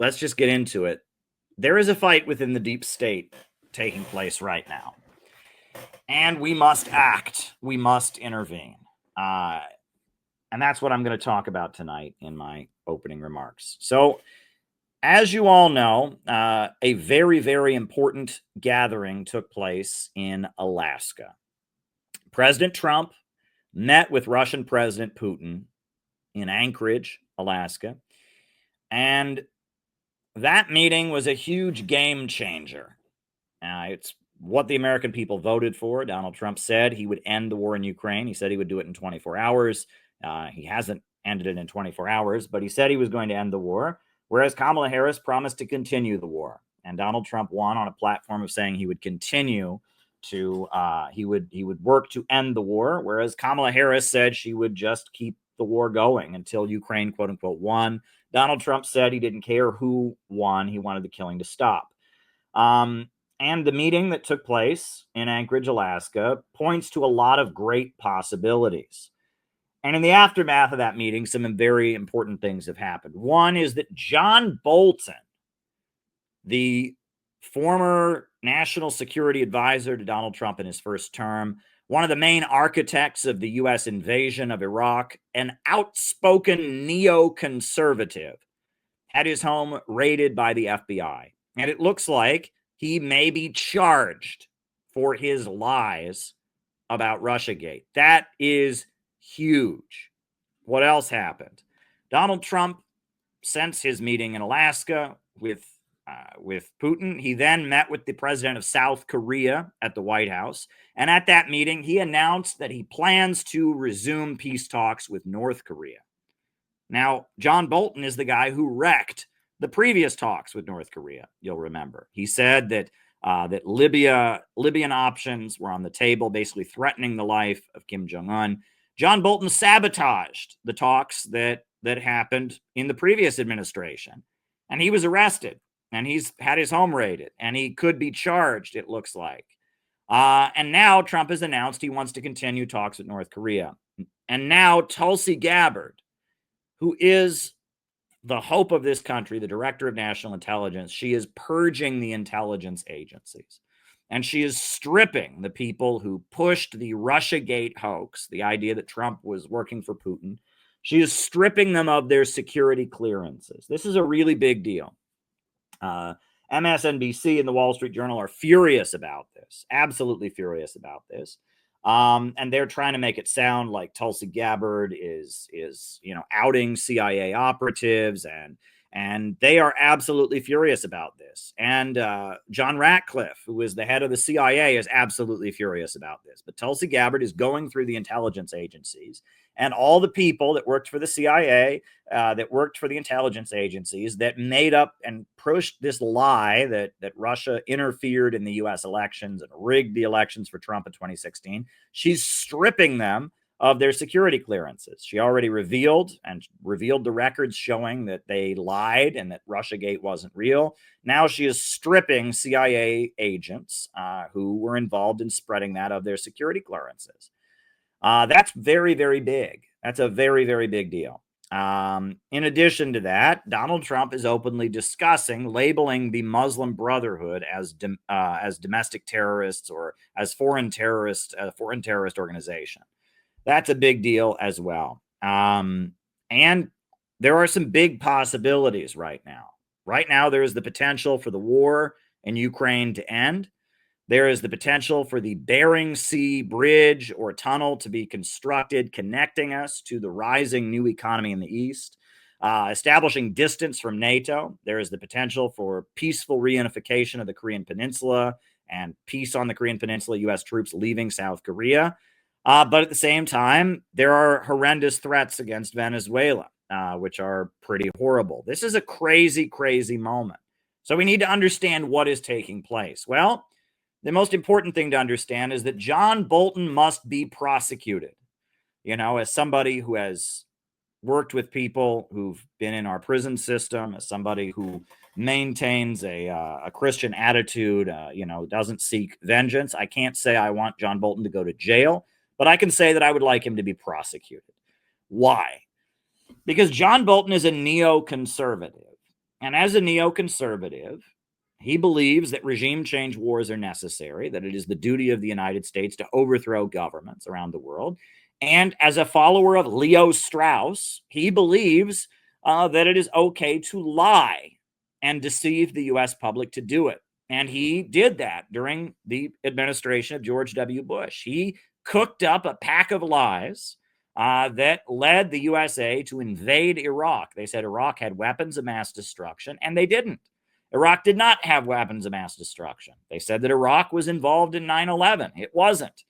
let's just get into it. There is a fight within the deep state taking place right now. And we must act. We must intervene. And that's what I'm going to talk about tonight in my opening remarks. So, as you all know, a very, very important gathering took place in Alaska. President Trump met with Russian President Putin in Anchorage, Alaska. And that meeting was a huge game changer. It's what the American people voted for. Donald Trump said he would end the war in Ukraine. He said he would do it in 24 hours. He hasn't ended it in 24 hours, but he said he was going to end the war, whereas Kamala Harris promised to continue the war. And Donald Trump won on a platform of saying he would continue to, he would work to end the war, whereas Kamala Harris said she would just keep the war going until Ukraine, quote unquote, won. Donald Trump said he didn't care who won. He wanted the killing to stop. And the meeting that took place in Anchorage, Alaska, points to a lot of great possibilities. And in the aftermath of that meeting, some very important things have happened. One is that John Bolton, the former national security advisor to Donald Trump in his first term, one of the main architects of the U.S. invasion of Iraq, an outspoken neoconservative, had his home raided by the FBI. And it looks like he may be charged for his lies about Russiagate. That is huge. What else happened? Donald Trump, since his meeting in Alaska with Putin, he then met with the president of South Korea at the White House. And at that meeting, he announced that he plans to resume peace talks with North Korea. Now, John Bolton is the guy who wrecked the previous talks with North Korea, you'll remember. He said that that Libyan options were on the table, basically threatening the life of Kim Jong-un. John Bolton sabotaged the talks that happened in the previous administration. And he was arrested, and he's had his home raided, and he could be charged, it looks like. And now Trump has announced he wants to continue talks with North Korea. And now Tulsi Gabbard, who is the hope of this country, the director of national intelligence, she is purging the intelligence agencies. And she is stripping the people who pushed the Russiagate hoax, the idea that Trump was working for Putin. She is stripping them of their security clearances. This is a really big deal. MSNBC and the Wall Street Journal are furious about this, absolutely furious about this. And they're trying to make it sound like Tulsi Gabbard is outing CIA operatives, and they are absolutely furious about this. And John Ratcliffe, who is the head of the CIA, is absolutely furious about this. But Tulsi Gabbard is going through the intelligence agencies, and all the people that worked for the CIA, that worked for the intelligence agencies, that made up and pushed this lie that Russia interfered in the U.S. elections and rigged the elections for Trump in 2016. She's stripping them of their security clearances. She already revealed the records showing that they lied and that Russiagate wasn't real. Now she is stripping CIA agents who were involved in spreading that of their security clearances. That's very, very big. That's a very, very big deal. In addition to that, Donald Trump is openly discussing labeling the Muslim Brotherhood as domestic terrorists or as foreign terrorist organization. That's a big deal as well. And there are some big possibilities right now. Right now, there is the potential for the war in Ukraine to end. There is the potential for the Bering Sea bridge or tunnel to be constructed, connecting us to the rising new economy in the East, establishing distance from NATO. There is the potential for peaceful reunification of the Korean Peninsula and peace on the Korean Peninsula, U.S. troops leaving South Korea. But at the same time, there are horrendous threats against Venezuela, which are pretty horrible. This is a crazy, crazy moment. So we need to understand what is taking place. Well, the most important thing to understand is that John Bolton must be prosecuted. As somebody who has worked with people who've been in our prison system, as somebody who maintains a Christian attitude, doesn't seek vengeance, I can't say I want John Bolton to go to jail, but I can say that I would like him to be prosecuted. Why? Because John Bolton is a neoconservative. And as a neoconservative, he believes that regime change wars are necessary, that it is the duty of the United States to overthrow governments around the world. And as a follower of Leo Strauss, he believes that it is okay to lie and deceive the U.S. public to do it. And he did that during the administration of George W. Bush. He cooked up a pack of lies that led the USA to invade Iraq. They said Iraq had weapons of mass destruction, and they didn't. Iraq did not have weapons of mass destruction. They said that Iraq was involved in 9/11. It wasn't.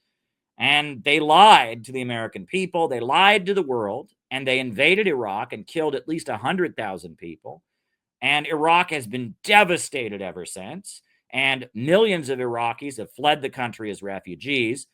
And they lied to the American people. They lied to the world, and they invaded Iraq and killed at least 100,000 people. And Iraq has been devastated ever since. And millions of Iraqis have fled the country as refugees.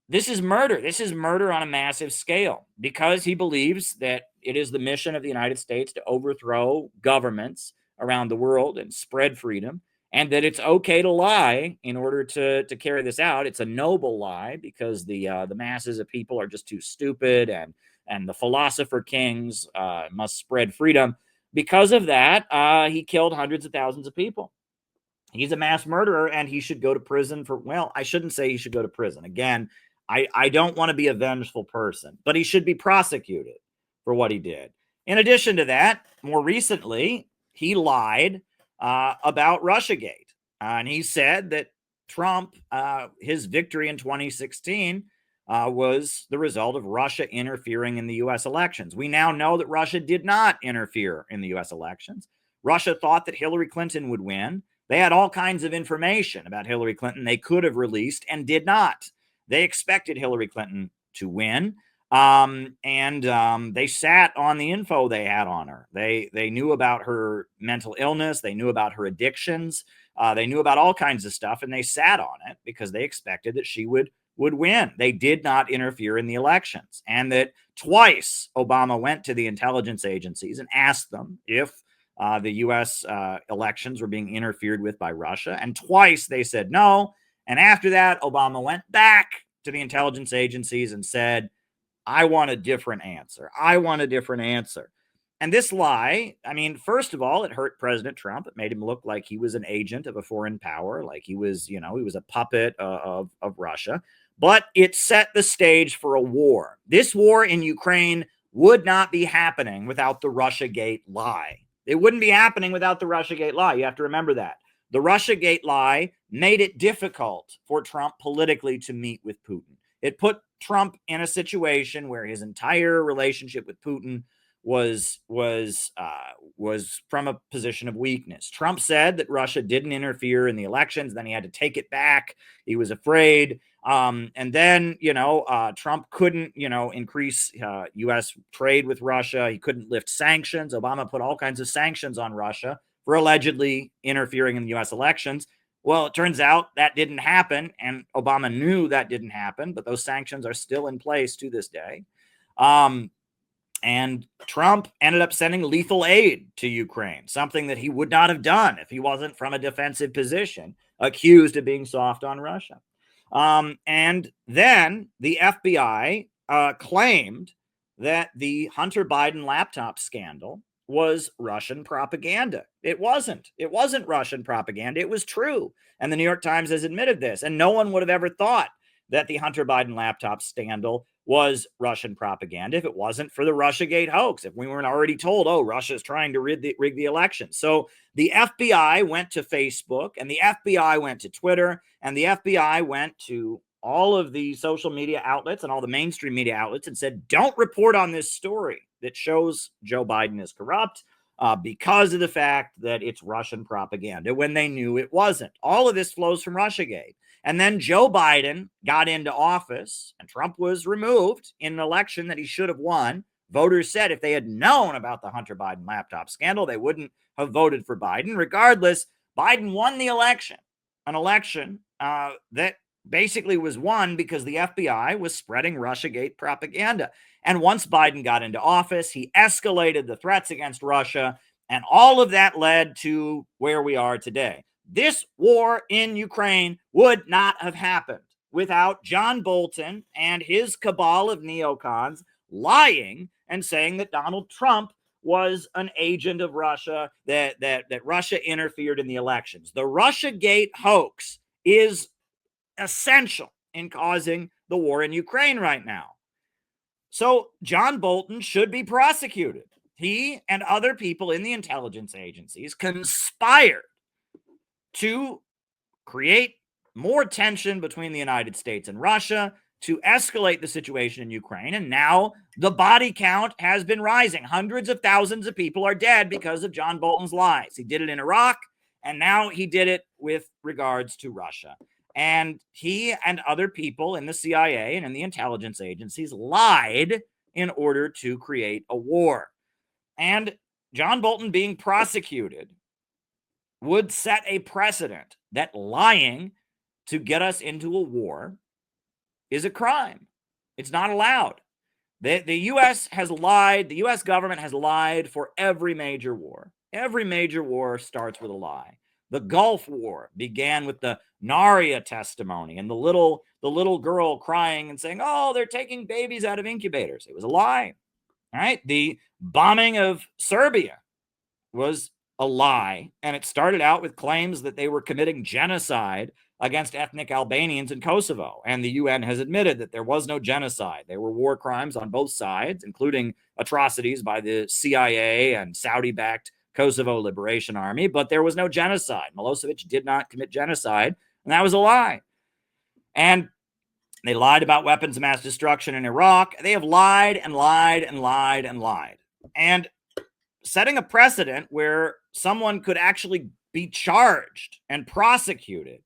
This is murder. This is murder on a massive scale because he believes that it is the mission of the United States to overthrow governments around the world and spread freedom, and that it's okay to lie in order to carry this out. It's a noble lie because the masses of people are just too stupid, and the philosopher kings must spread freedom. Because of that, he killed hundreds of thousands of people. He's a mass murderer, and he should go to prison for, well, I shouldn't say he should go to prison. Again, I don't want to be a vengeful person, but he should be prosecuted for what he did. In addition to that, more recently, he lied about Russiagate. And he said that Trump, his victory in 2016, was the result of Russia interfering in the U.S. elections. We now know that Russia did not interfere in the U.S. elections. Russia thought that Hillary Clinton would win. They had all kinds of information about Hillary Clinton they could have released and did not. They expected Hillary Clinton to win, and they sat on the info they had on her. They knew about her mental illness. They knew about her addictions. They knew about all kinds of stuff, and they sat on it because they expected that she would win. They did not interfere in the elections, and that twice Obama went to the intelligence agencies and asked them if the U.S. Elections were being interfered with by Russia, and twice they said no. And after that, Obama went back to the intelligence agencies and said, I want a different answer. I want a different answer. And this lie, I mean, first of all, it hurt President Trump. It made him look like he was an agent of a foreign power, like he was, he was a puppet of Russia. But it set the stage for a war. This war in Ukraine would not be happening without the Russiagate lie. It wouldn't be happening without the Russiagate lie. You have to remember that. The Russiagate lie made it difficult for Trump politically to meet with Putin. It put Trump in a situation where his entire relationship with Putin was from a position of weakness. Trump said that Russia didn't interfere in the elections. Then he had to take it back. He was afraid. And then, Trump couldn't, increase U.S. trade with Russia. He couldn't lift sanctions. Obama put all kinds of sanctions on Russia for allegedly interfering in the U.S. elections. Well, it turns out that didn't happen, and Obama knew that didn't happen, but those sanctions are still in place to this day. And Trump ended up sending lethal aid to Ukraine, something that he would not have done if he wasn't from a defensive position, accused of being soft on Russia. And then the FBI claimed that the Hunter Biden laptop scandal was Russian propaganda. It wasn't. It wasn't Russian propaganda. It was true. And the New York Times has admitted this. And no one would have ever thought that the Hunter Biden laptop scandal was Russian propaganda if it wasn't for the Russiagate hoax, if we weren't already told, oh, Russia's trying to rig the election. So the FBI went to Facebook, and the FBI went to Twitter, and the FBI went to all of the social media outlets and all the mainstream media outlets and said, don't report on this story that shows Joe Biden is corrupt because of the fact that it's Russian propaganda, when they knew it wasn't. All of this flows from Russiagate. And then Joe Biden got into office, and Trump was removed in an election that he should have won. Voters said if they had known about the Hunter Biden laptop scandal, they wouldn't have voted for Biden. Regardless, Biden won the election, an election that basically was won because the FBI was spreading Russiagate propaganda. And once Biden got into office, he escalated the threats against Russia, and all of that led to where we are today. This war in Ukraine would not have happened without John Bolton and his cabal of neocons lying and saying that Donald Trump was an agent of Russia, that Russia interfered in the elections. The Russiagate hoax is essential in causing the war in Ukraine right now. So John Bolton should be prosecuted. He and other people in the intelligence agencies conspired to create more tension between the United States and Russia, to escalate the situation in Ukraine. And now the body count has been rising. Hundreds of thousands of people are dead because of John Bolton's lies. He did it in Iraq, and now he did it with regards to Russia. And he and other people in the CIA and in the intelligence agencies lied in order to create a war. And John Bolton being prosecuted would set a precedent that lying to get us into a war is a crime. It's not allowed. The U.S. has lied. The U.S. government has lied for every major war. Every major war starts with a lie. The Gulf War began with the Naria testimony and the little girl crying and saying, "Oh, they're taking babies out of incubators." It was a lie. All right. The bombing of Serbia was a lie, and it started out with claims that they were committing genocide against ethnic Albanians in Kosovo, and the UN has admitted that there was no genocide. There were war crimes on both sides, including atrocities by the CIA and Saudi-backed Kosovo Liberation Army, but there was no genocide. Milosevic did not commit genocide, and that was a lie. And they lied about weapons of mass destruction in Iraq. They have lied and lied and lied and lied. And setting a precedent where someone could actually be charged and prosecuted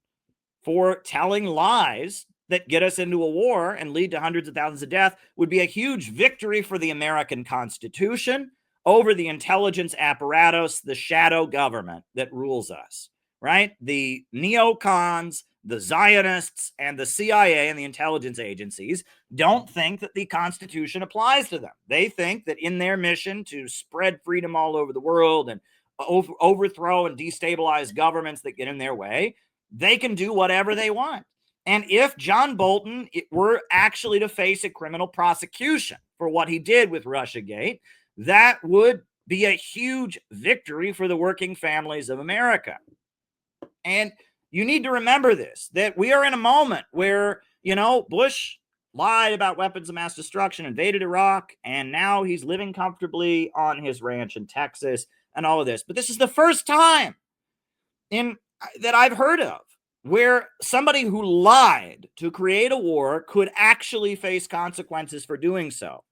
for telling lies that get us into a war and lead to hundreds of thousands of deaths would be a huge victory for the American Constitution over the intelligence apparatus, the shadow government that rules us, right? The neocons, the Zionists, and the CIA and the intelligence agencies don't think that the Constitution applies to them. They think that in their mission to spread freedom all over the world and overthrow and destabilize governments that get in their way, they can do whatever they want. And if John Bolton were actually to face a criminal prosecution for what he did with Russiagate, that would be a huge victory for the working families of America. And you need to remember this, that we are in a moment where, Bush lied about weapons of mass destruction, invaded Iraq, and now he's living comfortably on his ranch in Texas and all of this. But this is the first time that I've heard of where somebody who lied to create a war could actually face consequences for doing so.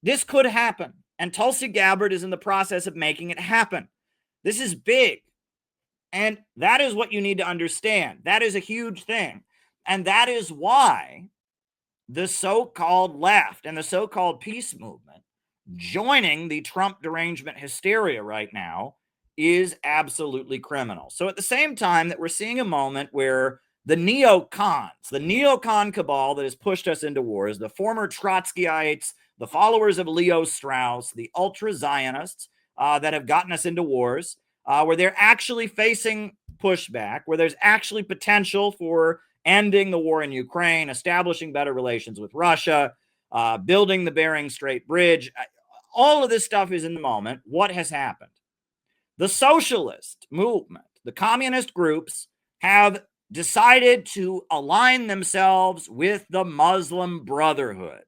This could happen, and Tulsi Gabbard is in the process of making it happen. This is big, and that is what you need to understand. That is a huge thing, and that is why the so-called left and the so-called peace movement joining the Trump derangement hysteria right now is absolutely criminal. So at the same time that we're seeing a moment where the neocon cabal that has pushed us into wars, the former Trotskyites, the followers of Leo Strauss, the ultra-Zionists that have gotten us into wars, where they're actually facing pushback, where there's actually potential for ending the war in Ukraine, establishing better relations with Russia, building the Bering Strait Bridge. All of this stuff is in the moment. What has happened? The socialist movement, the communist groups have decided to align themselves with the Muslim Brotherhood.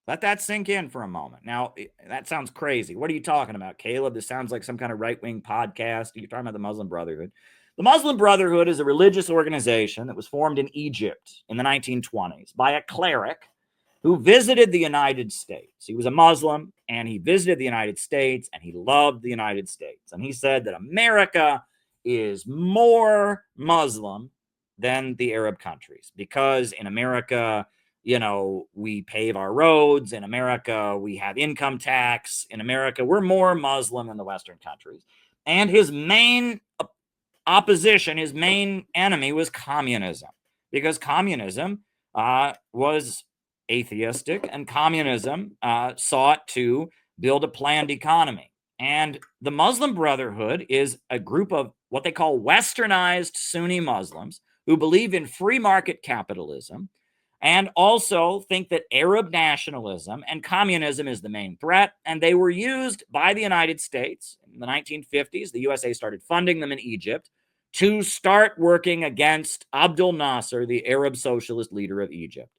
Let that sink in for a moment. Now, that sounds crazy. What are you talking about, Caleb? This sounds like some kind of right-wing podcast. You're talking about the Muslim Brotherhood. The Muslim Brotherhood is a religious organization that was formed in Egypt in the 1920s by a cleric who visited the United States. He was a Muslim, and he visited the United States, and he loved the United States. And he said that America is more Muslim than the Arab countries because in America, we pave our roads. In America, we have income tax. In America, we're more Muslim than the Western countries. And his main opposition, his main enemy was communism, because communism was atheistic, and communism sought to build a planned economy. And the Muslim Brotherhood is a group of what they call westernized Sunni Muslims who believe in free market capitalism and also think that Arab nationalism and communism is the main threat. And they were used by the United States in the 1950s. The USA started funding them in Egypt to start working against Abdel Nasser, the Arab socialist leader of Egypt.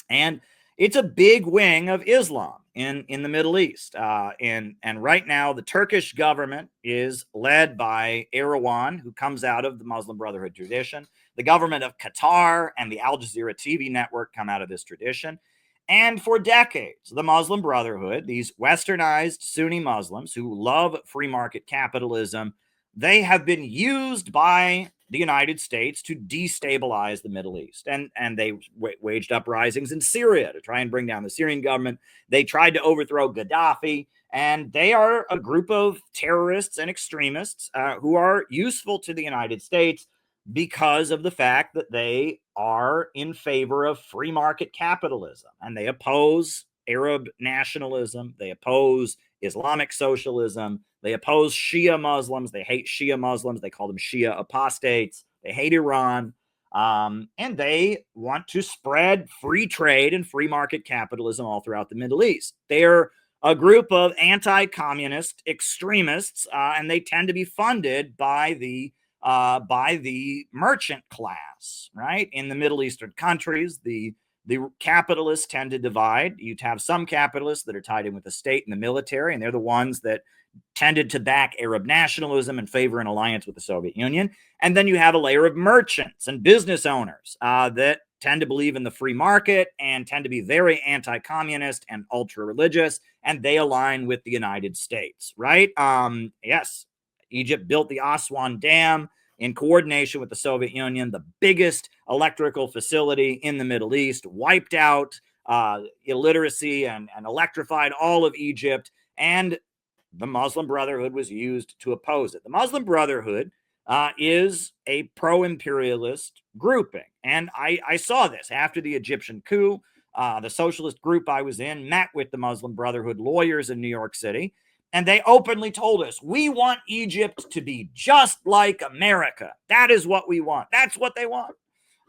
And it's a big wing of Islam in the Middle East. And right now, the Turkish government is led by Erdogan, who comes out of the Muslim Brotherhood tradition. The government of Qatar and the Al Jazeera TV network come out of this tradition. And for decades, the Muslim Brotherhood, these westernized Sunni Muslims who love free market capitalism, they have been used by the United States to destabilize the Middle East. And they waged uprisings in Syria to try and bring down the Syrian government. They tried to overthrow Gaddafi. And they are a group of terrorists and extremists who are useful to the United States because of the fact that they are in favor of free market capitalism. And they oppose Arab nationalism. They oppose Islamic socialism. They oppose Shia Muslims. They hate Shia Muslims. They call them Shia apostates. They hate Iran. And they want to spread free trade and free market capitalism all throughout the Middle East. They're a group of anti-communist extremists, and they tend to be funded by the merchant class, right? In the Middle Eastern countries, the capitalists tend to divide. You'd have some capitalists that are tied in with the state and the military, and they're the ones that tended to back Arab nationalism and favor an alliance with the Soviet Union. And then you have a layer of merchants and business owners that tend to believe in the free market and tend to be very anti-communist and ultra-religious, and they align with the United States, right? Yes, Egypt built the Aswan Dam in coordination with the Soviet Union, the biggest electrical facility in the Middle East, wiped out illiteracy and electrified all of Egypt, and the Muslim Brotherhood was used to oppose it. The Muslim Brotherhood is a pro-imperialist grouping, and I saw this after the Egyptian coup. The socialist group I was in met with the Muslim Brotherhood lawyers in New York City, and they openly told us, we want Egypt to be just like America. That is what we want. That's what they want.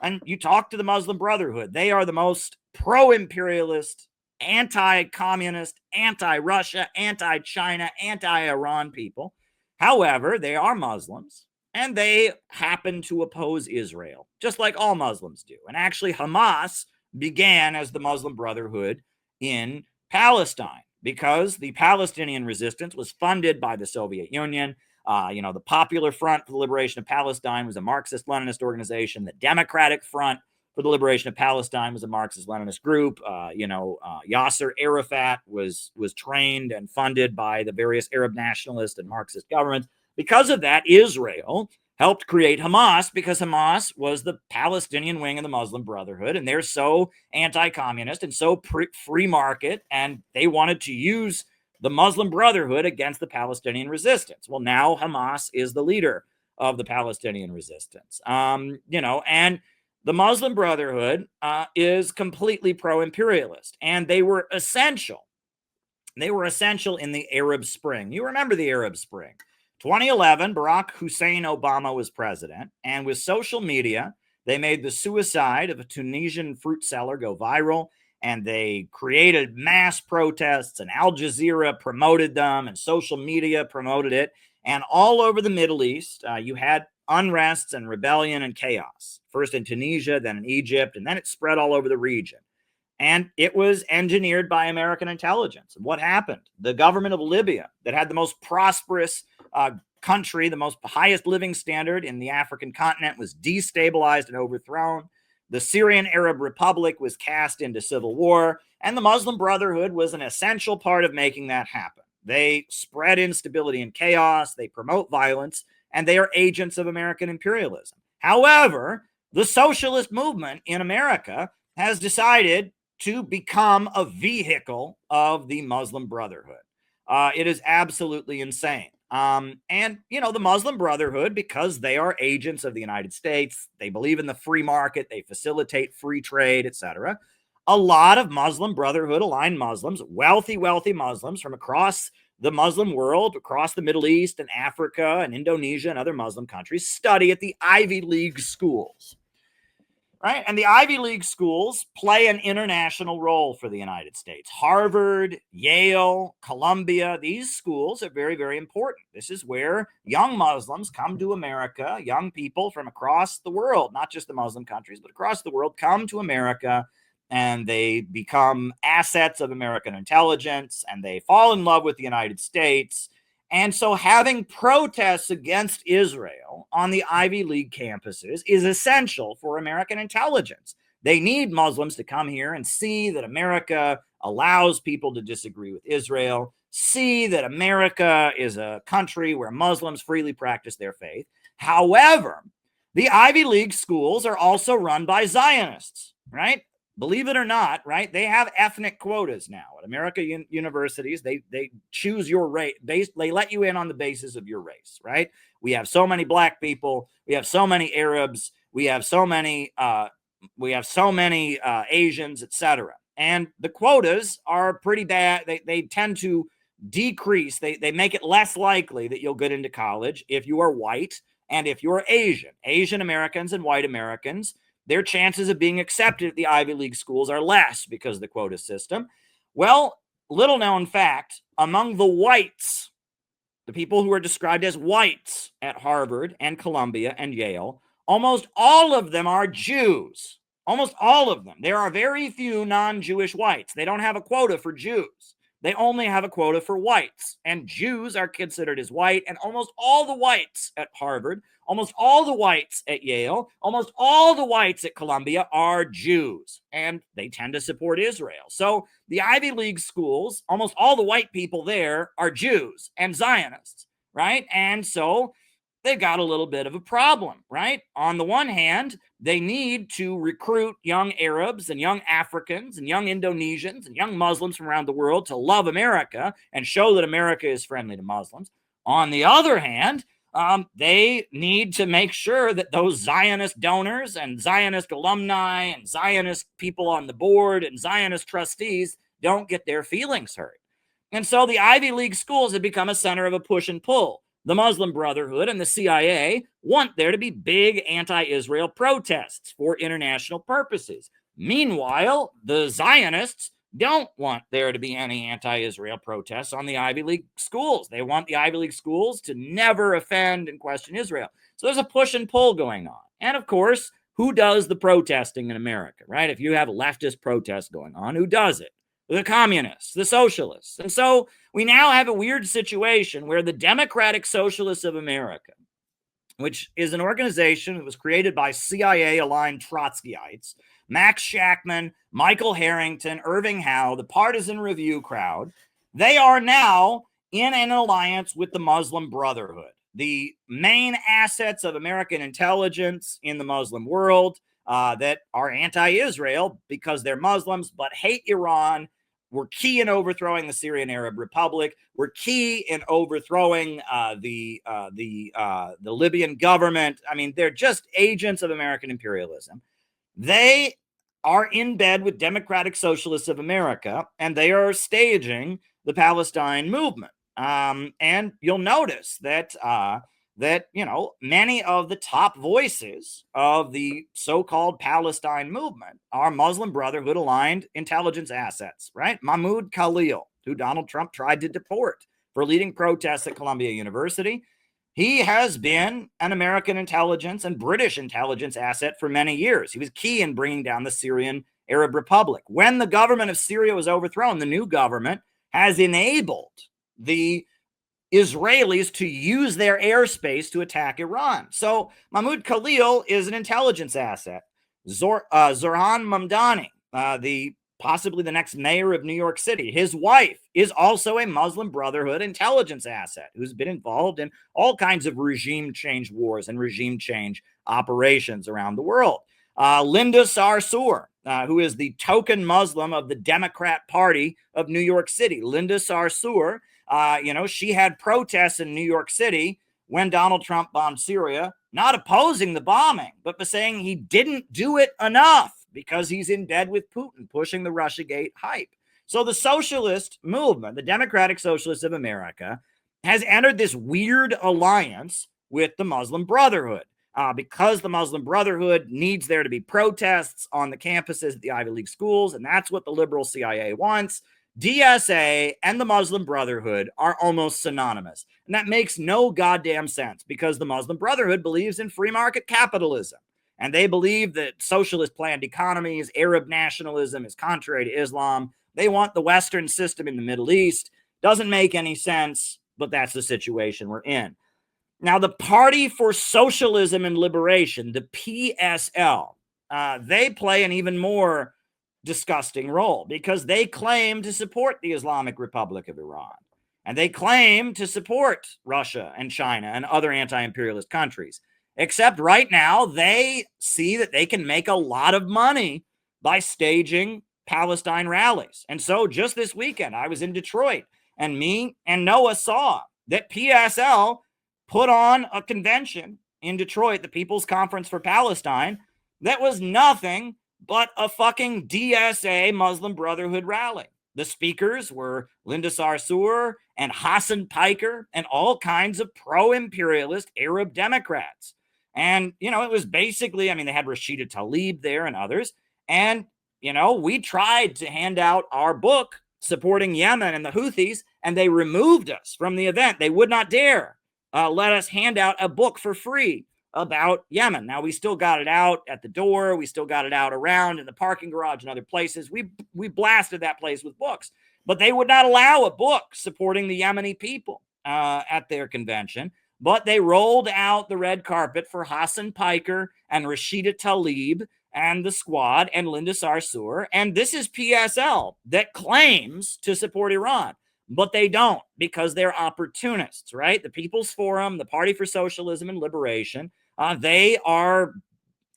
And you talk to the Muslim Brotherhood, they are the most pro-imperialist, anti-communist, anti-Russia, anti-China, anti-Iran people. However, they are Muslims, and they happen to oppose Israel, just like all Muslims do. And actually, Hamas began as the Muslim Brotherhood in Palestine, because the Palestinian resistance was funded by the Soviet Union. The Popular Front for the Liberation of Palestine was a Marxist-Leninist organization. The Democratic Front for the Liberation of Palestine was a Marxist-Leninist group. Yasser Arafat was trained and funded by the various Arab nationalist and Marxist governments. Because of that, Israel helped create Hamas, because Hamas was the Palestinian wing of the Muslim Brotherhood, and they're so anti-communist and so free market, and they wanted to use the Muslim Brotherhood against the Palestinian resistance. Well, now Hamas is the leader of the Palestinian resistance. And the Muslim Brotherhood is completely pro-imperialist, and they were essential. They were essential in the Arab Spring. You remember the Arab Spring. 2011, Barack Hussein Obama was president, and with social media, they made the suicide of a Tunisian fruit seller go viral, and they created mass protests, and Al Jazeera promoted them, and social media promoted it, and all over the Middle East, you had unrests and rebellion and chaos, first in Tunisia, then in Egypt, and then it spread all over the region. And it was engineered by American intelligence. And what happened? The government of Libya, that had the most prosperous country, the most highest living standard in the African continent, was destabilized and overthrown. The Syrian Arab Republic was cast into civil war, and the Muslim Brotherhood was an essential part of making that happen. They spread instability and chaos, they promote violence, and they are agents of American imperialism. However, the socialist movement in America has decided to become a vehicle of the Muslim Brotherhood. It is absolutely insane. The Muslim Brotherhood, because they are agents of the United States, they believe in the free market, they facilitate free trade, etc. A lot of Muslim Brotherhood aligned Muslims, wealthy Muslims from across the Muslim world, across the Middle East and Africa and Indonesia and other Muslim countries, study at the Ivy League schools. right? And the Ivy League schools play an international role for the United States. Harvard, Yale, Columbia, these schools are very, very important. This is where young Muslims come to America. Young people from across the world, not just the Muslim countries, but across the world, come to America, and they become assets of American intelligence, and they fall in love with the United States. And so having protests against Israel on the Ivy League campuses is essential for American intelligence. They need Muslims to come here and see that America allows people to disagree with Israel, see that America is a country where Muslims freely practice their faith. However, the Ivy League schools are also run by Zionists, right? Believe it or not, right? They have ethnic quotas now at American universities. They choose your race. They let you in on the basis of your race, right? We have so many black people. We have so many Arabs. We have so many. Asians, etc. And the quotas are pretty bad. They tend to decrease. They make it less likely that you'll get into college if you are white and if you're Asian. Asian Americans and white Americans, their chances of being accepted at the Ivy League schools are less because of the quota system. Well, little known fact, among the whites, the people who are described as whites at Harvard and Columbia and Yale, almost all of them are Jews. Almost all of them. There are very few non-Jewish whites. They don't have a quota for Jews. They only have a quota for whites. And Jews are considered as white. And almost all the whites at Harvard, almost all the whites at Yale, almost all the whites at Columbia are Jews. And they tend to support Israel. So the Ivy League schools, almost all the white people there are Jews and Zionists, right? And so they've got a little bit of a problem, right? On the one hand, they need to recruit young Arabs and young Africans and young Indonesians and young Muslims from around the world to love America and show that America is friendly to Muslims. On the other hand, they need to make sure that those Zionist donors and Zionist alumni and Zionist people on the board and Zionist trustees don't get their feelings hurt. And so the Ivy League schools have become a center of a push and pull. The Muslim Brotherhood and the CIA want there to be big anti-Israel protests for international purposes. Meanwhile, the Zionists don't want there to be any anti-Israel protests on the Ivy League schools. They want the Ivy League schools to never offend and question Israel. So there's a push and pull going on. And of course, who does the protesting in America, right? If you have leftist protests going on, who does it? The communists, the socialists. And so we now have a weird situation where the Democratic Socialists of America, which is an organization that was created by CIA-aligned Trotskyites, Max Shachtman, Michael Harrington, Irving Howe, the Partisan Review crowd, they are now in an alliance with the Muslim Brotherhood, the main assets of American intelligence in the Muslim world that are anti-Israel because they're Muslims but hate Iran, were key in overthrowing the Syrian Arab Republic, were key in overthrowing the Libyan government. I mean, they're just agents of American imperialism. They are in bed with Democratic Socialists of America, and they are staging the Palestine movement. And you'll notice that many of the top voices of the so-called Palestine movement are Muslim Brotherhood aligned intelligence assets, right? Mahmoud Khalil, who Donald Trump tried to deport for leading protests at Columbia University. He has been an American intelligence and British intelligence asset for many years. He was key in bringing down the Syrian Arab Republic. When the government of Syria was overthrown, the new government has enabled the Israelis to use their airspace to attack Iran. So Mahmoud Khalil is an intelligence asset. Zoran Mamdani, possibly the next mayor of New York City, his wife is also a Muslim Brotherhood intelligence asset who's been involved in all kinds of regime change wars and regime change operations around the world. Linda Sarsour, who is the token Muslim of the Democrat Party of New York City. Linda Sarsour, she had protests in New York City when Donald Trump bombed Syria, not opposing the bombing, but saying he didn't do it enough because he's in bed with Putin, pushing the Russiagate hype. So the socialist movement, the Democratic Socialists of America, has entered this weird alliance with the Muslim Brotherhood. because the Muslim Brotherhood needs there to be protests on the campuses at the Ivy League schools, and that's what the liberal CIA wants. DSA and the Muslim Brotherhood are almost synonymous. And that makes no goddamn sense because the Muslim Brotherhood believes in free market capitalism. And they believe that socialist planned economies, Arab nationalism is contrary to Islam. They want the Western system in the Middle East. Doesn't make any sense, but that's the situation we're in. Now, the Party for Socialism and Liberation, the PSL, they play an even more disgusting role because they claim to support the Islamic Republic of Iran. And they claim to support Russia and China and other anti-imperialist countries. Except right now, they see that they can make a lot of money by staging Palestine rallies. And so just this weekend, I was in Detroit, and me and Noah saw that PSL put on a convention in Detroit, the People's Conference for Palestine, that was nothing but a fucking DSA Muslim Brotherhood rally. The speakers were Linda Sarsour and Hassan Piker and all kinds of pro-imperialist Arab Democrats. And, you know, it was basically, I mean, they had Rashida Tlaib there and others. And, you know, we tried to hand out our book supporting Yemen and the Houthis, and they removed us from the event. They would not dare let us hand out a book for free about Yemen. Now, we still got it out at the door. We still got it out around in the parking garage and other places. We blasted that place with books, but they would not allow a book supporting the Yemeni people at their convention. But they rolled out the red carpet for Hassan Piker and Rashida Tlaib and the squad and Linda Sarsour. And this is PSL that claims to support Iran. But they don't because they're opportunists, right? The People's Forum, the Party for Socialism and Liberation, they are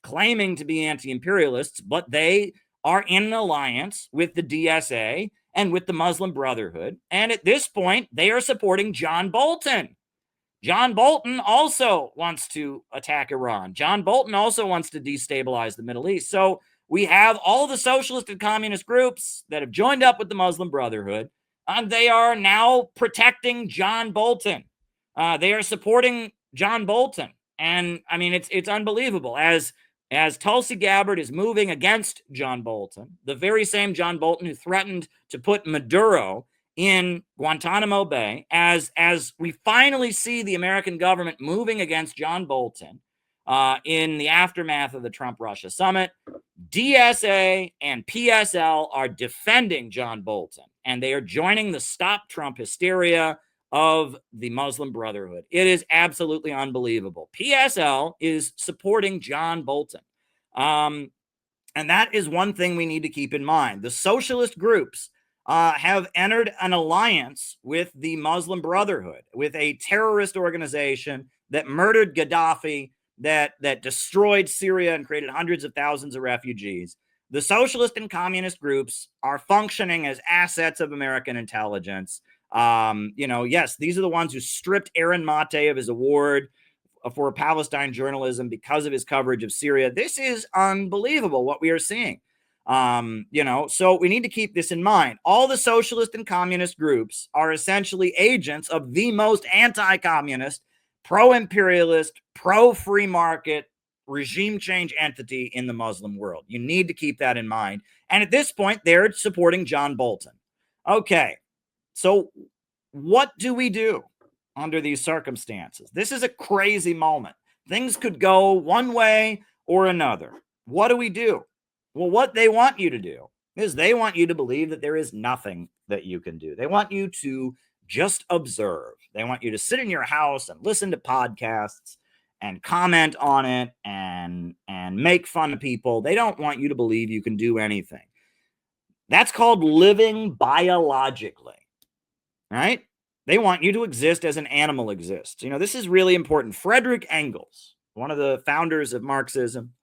claiming to be anti-imperialists, but they are in an alliance with the DSA and with the Muslim Brotherhood. And at this point, they are supporting John Bolton. John Bolton also wants to attack Iran. John Bolton also wants to destabilize the Middle East. So we have all the socialist and communist groups that have joined up with the Muslim Brotherhood. And they are now protecting John Bolton. They are supporting John Bolton. And I mean, it's unbelievable. As Tulsi Gabbard is moving against John Bolton, the very same John Bolton who threatened to put Maduro in Guantanamo Bay, as we finally see the American government moving against John Bolton in the aftermath of the Trump-Russia summit, DSA and PSL are defending John Bolton, and they are joining the Stop Trump hysteria of the Muslim Brotherhood. It is absolutely unbelievable. PSL is supporting John Bolton. And that is one thing we need to keep in mind. The socialist groups have entered an alliance with the Muslim Brotherhood, with a terrorist organization that murdered Gaddafi, that destroyed Syria and created hundreds of thousands of refugees. The socialist and communist groups are functioning as assets of American intelligence. Yes, these are the ones who stripped Aaron Mate of his award for Palestine journalism because of his coverage of Syria. This is unbelievable what we are seeing. So we need to keep this in mind. All the socialist and communist groups are essentially agents of the most anti-communist, pro-imperialist, pro-free market, regime change entity in the Muslim world. You need to keep that in mind. And at this point, they're supporting John Bolton. Okay, so what do we do under these circumstances? This is a crazy moment. Things could go one way or another. What do we do? Well, what they want you to do is they want you to believe that there is nothing that you can do. They want you to just observe. They want you to sit in your house and listen to podcasts and comment on it and make fun of people. They don't want you to believe you can do anything. That's called living biologically, right? They want you to exist as an animal exists. You know, this is really important. Friedrich Engels, one of the founders of Marxism,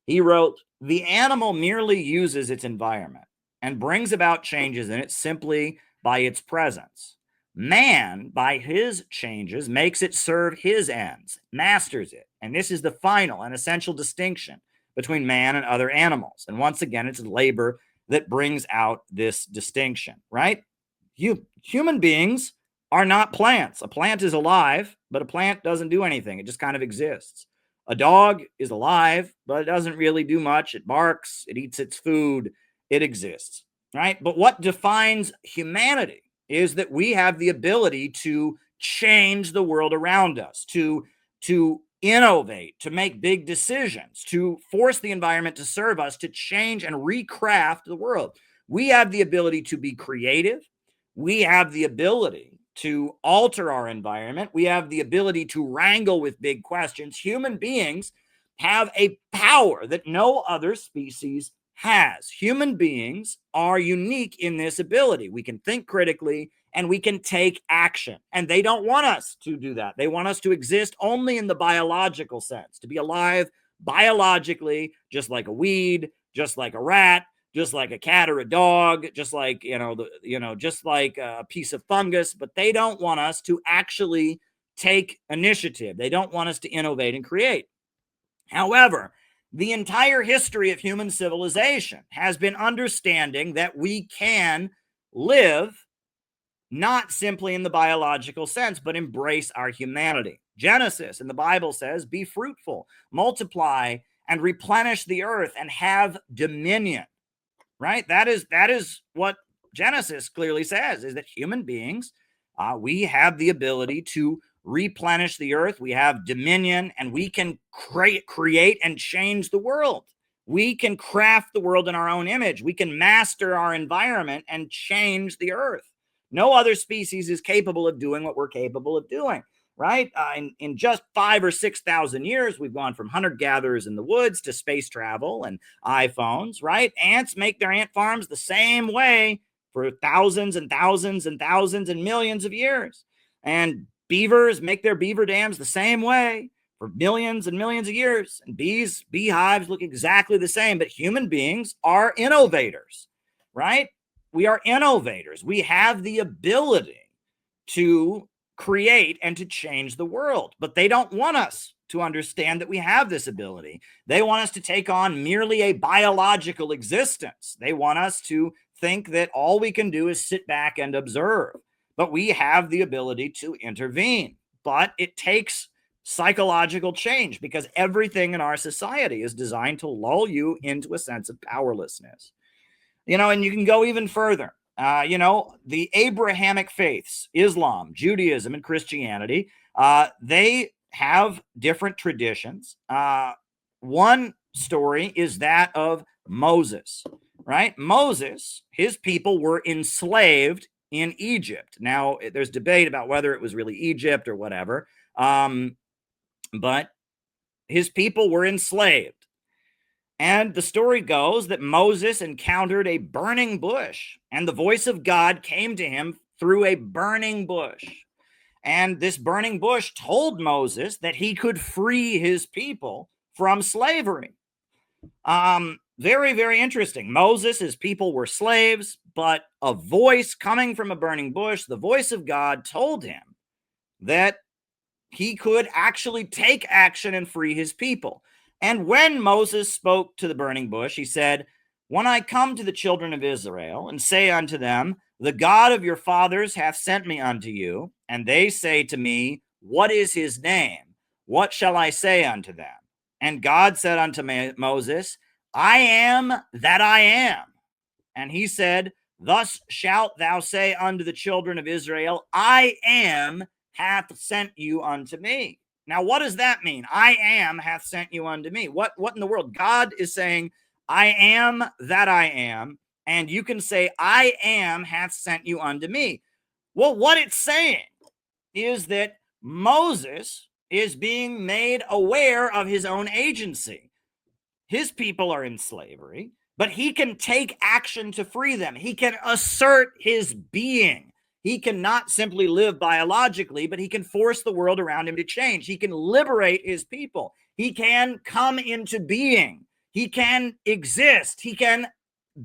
he wrote, "The animal merely uses its environment and brings about changes in it simply by its presence. Man, by his changes, makes it serve his ends, masters it. And this is the final and essential distinction between man and other animals. And once again, it's labor that brings out this distinction, right? Human beings are not plants. A plant is alive, but a plant doesn't do anything. It just kind of exists. A dog is alive, but it doesn't really do much. It barks, it eats its food, it exists, right? But what defines humanity is that we have the ability to change the world around us, to innovate, to make big decisions, to force the environment to serve us, to change and recraft the world. We have the ability to be creative. We have the ability to alter our environment. We have the ability to wrangle with big questions. Human beings have a power that no other species has. Human beings are unique in this ability. We can think critically and we can take action. And they don't want us to do that. They want us to exist only in the biological sense, to be alive biologically, just like a weed, just like a rat, just like a cat or a dog, just like, just like a piece of fungus. But they don't want us to actually take initiative. They don't want us to innovate and create. However, the entire history of human civilization has been understanding that we can live not simply in the biological sense, but embrace our humanity. Genesis in the Bible says, be fruitful, multiply, and replenish the earth and have dominion, right? That is what Genesis clearly says, is that human beings, we have the ability to replenish the earth. We have dominion, and we can create and change the world. We can craft the world in our own image. We can master our environment and change the earth. No other species is capable of doing what we're capable of doing, right? In just 5,000 or 6,000 years, we've gone from hunter-gatherers in the woods to space travel and iPhones, right? Ants make their ant farms the same way for thousands and thousands and thousands and millions of years. And beavers make their beaver dams the same way for millions and millions of years. And beehives look exactly the same. But human beings are innovators, right? We are innovators. We have the ability to create and to change the world, but they don't want us to understand that we have this ability. They want us to take on merely a biological existence. They want us to think that all we can do is sit back and observe, but we have the ability to intervene. But it takes psychological change, because everything in our society is designed to lull you into a sense of powerlessness. And you can go even further. The Abrahamic faiths, Islam, Judaism, and Christianity, they have different traditions. One story is that of Moses, right? Moses, his people were enslaved in Egypt. Now, there's debate about whether it was really Egypt or whatever, but his people were enslaved. And the story goes that Moses encountered a burning bush, and the voice of God came to him through a burning bush. And this burning bush told Moses that he could free his people from slavery. Very, very interesting. Moses, his people were slaves, but a voice coming from a burning bush, the voice of God, told him that he could actually take action and free his people. And when Moses spoke to the burning bush, he said, when I come to the children of Israel and say unto them, the God of your fathers hath sent me unto you, and they say to me, what is his name? What shall I say unto them? And God said unto Moses, I am that I am. And he said, thus shalt thou say unto the children of Israel, I am hath sent you unto me. Now, what does that mean? I am hath sent you unto me. What in the world? God is saying, I am that I am, and you can say, I am hath sent you unto me. Well, what it's saying is that Moses is being made aware of his own agency. His people are in slavery, but he can take action to free them. He can assert his being. He cannot simply live biologically, but he can force the world around him to change. He can liberate his people. He can come into being. He can exist. He can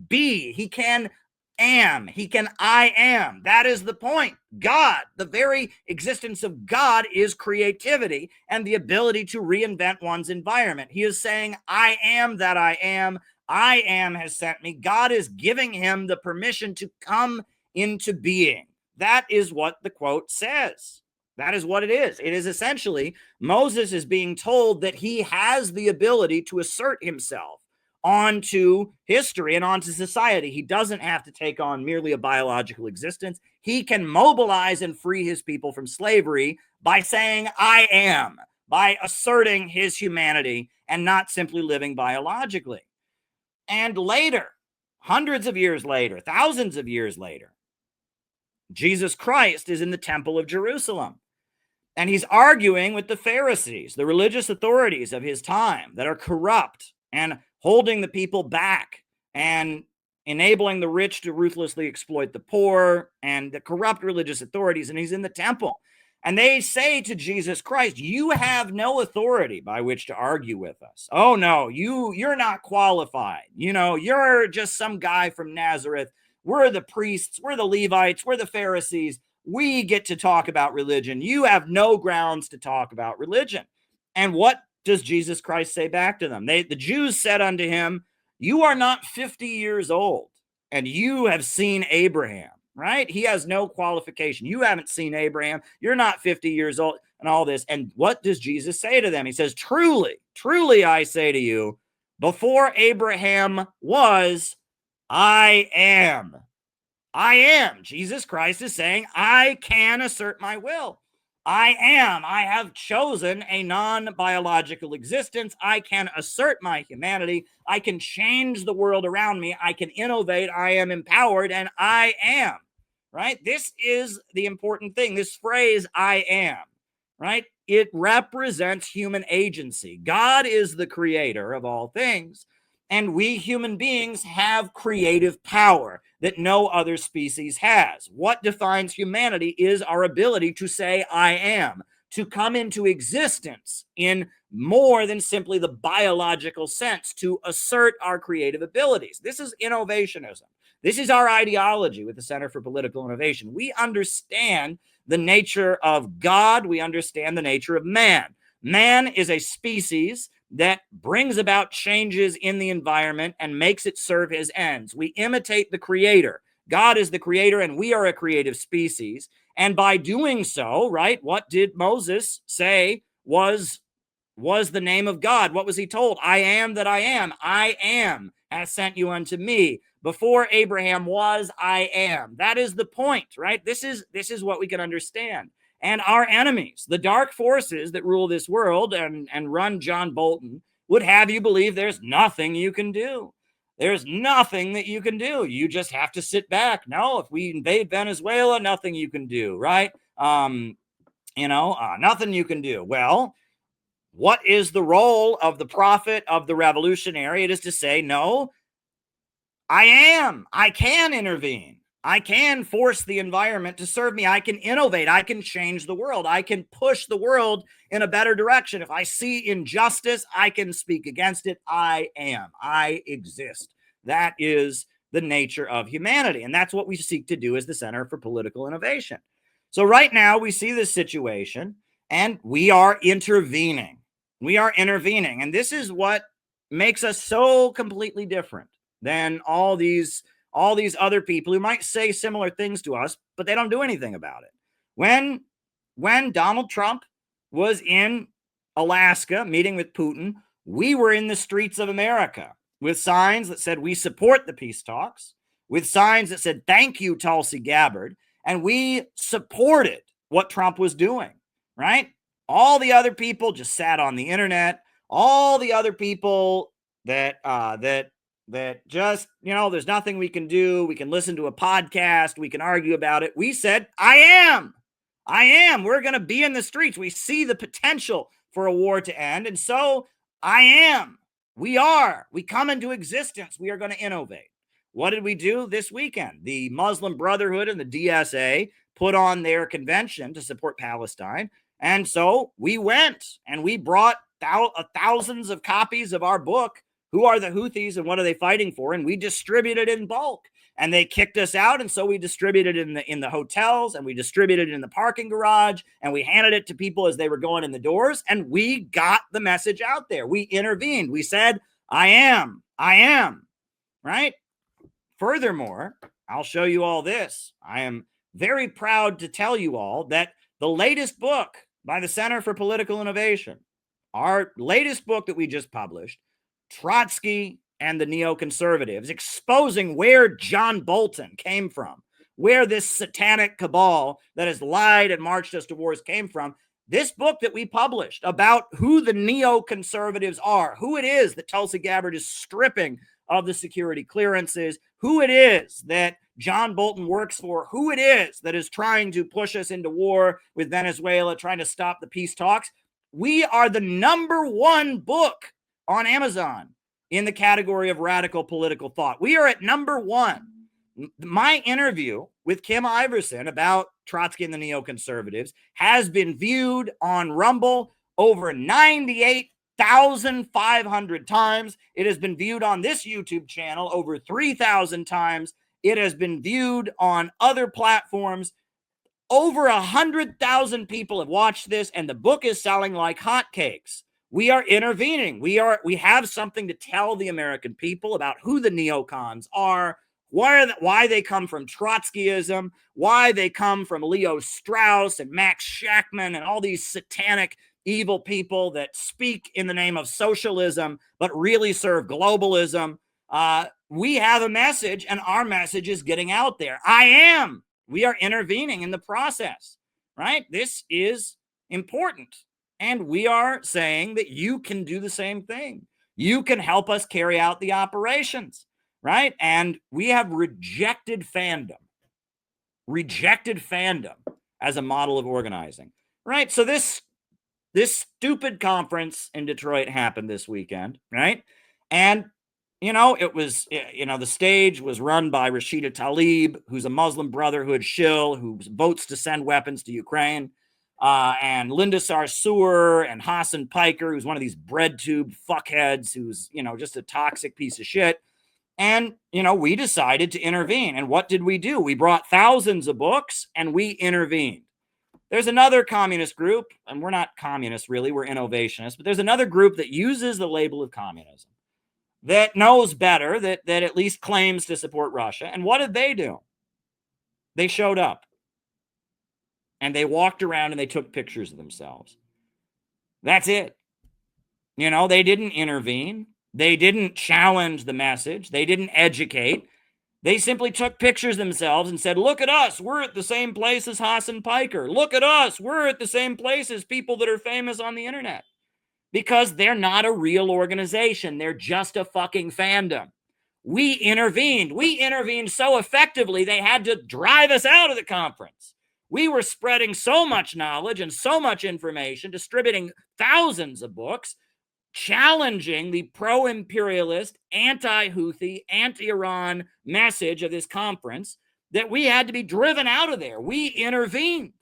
be. He can am. He can I am. That is the point. God, the very existence of God, is creativity and the ability to reinvent one's environment. He is saying, I am that I am. I am has sent me. God is giving him the permission to come into being. That is what the quote says. That is what it is. It is essentially Moses is being told that he has the ability to assert himself onto history and onto society. He doesn't have to take on merely a biological existence. He can mobilize and free his people from slavery by saying, I am, by asserting his humanity and not simply living biologically. And later, hundreds of years later, thousands of years later, Jesus Christ is in the temple of Jerusalem. And he's arguing with the Pharisees, the religious authorities of his time that are corrupt and holding the people back and enabling the rich to ruthlessly exploit the poor and the corrupt religious authorities. And he's in the temple. And they say to Jesus Christ, you have no authority by which to argue with us. Oh, no, you're not qualified. You're just some guy from Nazareth. We're the priests. We're the Levites. We're the Pharisees. We get to talk about religion. You have no grounds to talk about religion. And what does Jesus Christ say back to them? The Jews said unto him, you are not 50 years old, and you have seen Abraham, right? He has no qualification. You haven't seen Abraham. You're not 50 years old and all this. And what does Jesus say to them? He says, truly, truly, I say to you, before Abraham was, I am. I am. Jesus Christ is saying, I can assert my will. I am. I have chosen a non-biological existence. I can assert my humanity. I can change the world around me. I can innovate. I am empowered, and I am. Right? This is the important thing. This phrase, I am. Right? It represents human agency. God is the creator of all things. And we human beings have creative power that no other species has. What defines humanity is our ability to say, I am, to come into existence in more than simply the biological sense, to assert our creative abilities. This is innovationism. This is our ideology with the Center for Political Innovation. We understand the nature of God. We understand the nature of man. Man is a species that brings about changes in the environment and makes it serve his ends. We imitate the creator. God is the creator, and we are a creative species. And by doing so, right, what did Moses say was the name of God? What was he told? I am that I am. I am has sent you unto me. Before Abraham was, I am. That is the point, right? This is what we can understand. And our enemies, the dark forces that rule this world and run John Bolton, would have you believe there's nothing you can do. There's nothing that you can do. You just have to sit back. No, if we invade Venezuela, nothing you can do, right? Nothing you can do. Well, what is the role of the prophet, of the revolutionary? It is to say, no, I am. I can intervene. I can force the environment to serve me. I can innovate. I can change the world. I can push the world in a better direction. If I see injustice, I can speak against it. I am. I exist. That is the nature of humanity. And that's what we seek to do as the Center for Political Innovation. So right now we see this situation and we are intervening. We are intervening. And this is what makes us so completely different than all these other people who might say similar things to us, but they don't do anything about it. When Donald Trump was in Alaska meeting with Putin, we were in the streets of America with signs that said we support the peace talks, with signs that said thank you, Tulsi Gabbard, and we supported what Trump was doing, right? All the other people just sat on the internet. All the other people that just, there's nothing we can do. We can listen to a podcast. We can argue about it. We said, I am. We're going to be in the streets. We see the potential for a war to end. And so I am. We are. We come into existence. We are going to innovate. What did we do this weekend? The Muslim Brotherhood and the DSA put on their convention to support Palestine. And so we went and we brought thousands of copies of our book, Who Are the Houthis and What Are They Fighting For? And we distributed it in bulk. And they kicked us out. And so we distributed it in the hotels, and we distributed it in the parking garage, and we handed it to people as they were going in the doors. And we got the message out there. We intervened. We said, I am, right? Furthermore, I'll show you all this. I am very proud to tell you all that the latest book by the Center for Political Innovation, our latest book that we just published, Trotsky and the Neoconservatives, exposing where John Bolton came from, where this satanic cabal that has lied and marched us to wars came from. This book that we published about who the neoconservatives are, who it is that Tulsi Gabbard is stripping of the security clearances, who it is that John Bolton works for, who it is that is trying to push us into war with Venezuela, trying to stop the peace talks. We are the #1 book on Amazon in the category of radical political thought. We are at #1. My interview with Kim Iverson about Trotsky and the neoconservatives has been viewed on Rumble over 98,500 times. It has been viewed on this YouTube channel over 3,000 times. It has been viewed on other platforms. Over 100,000 people have watched this, and the book is selling like hotcakes. We are intervening. We have something to tell the American people about who the neocons are, why they come from Trotskyism, why they come from Leo Strauss and Max Shachtman and all these satanic evil people that speak in the name of socialism but really serve globalism. We have a message, and our message is getting out there. We are intervening in the process, right? This is important. And we are saying that you can do the same thing. You can help us carry out the operations, right? And we have rejected fandom as a model of organizing, right? So this stupid conference in Detroit happened this weekend, right? And the stage was run by Rashida Tlaib, who's a Muslim Brotherhood shill who votes to send weapons to Ukraine, and Linda Sarsour and Hassan Piker, who's one of these bread tube fuckheads who's, just a toxic piece of shit. And, we decided to intervene. And what did we do? We brought thousands of books and we intervened. There's another communist group, and we're not communists really, we're innovationists, but there's another group that uses the label of communism, that knows better, that at least claims to support Russia. And what did they do? They showed up. And they walked around and they took pictures of themselves. That's it. They didn't intervene. They didn't challenge the message. They didn't educate. They simply took pictures themselves and said, look at us. We're at the same place as Hassan Piker. Look at us. We're at the same place as people that are famous on the internet. Because they're not a real organization. They're just a fucking fandom. We intervened. We intervened so effectively, they had to drive us out of the conference. We were spreading so much knowledge and so much information, distributing thousands of books, challenging the pro-imperialist, anti-Houthi, anti-Iran message of this conference, that we had to be driven out of there. We intervened.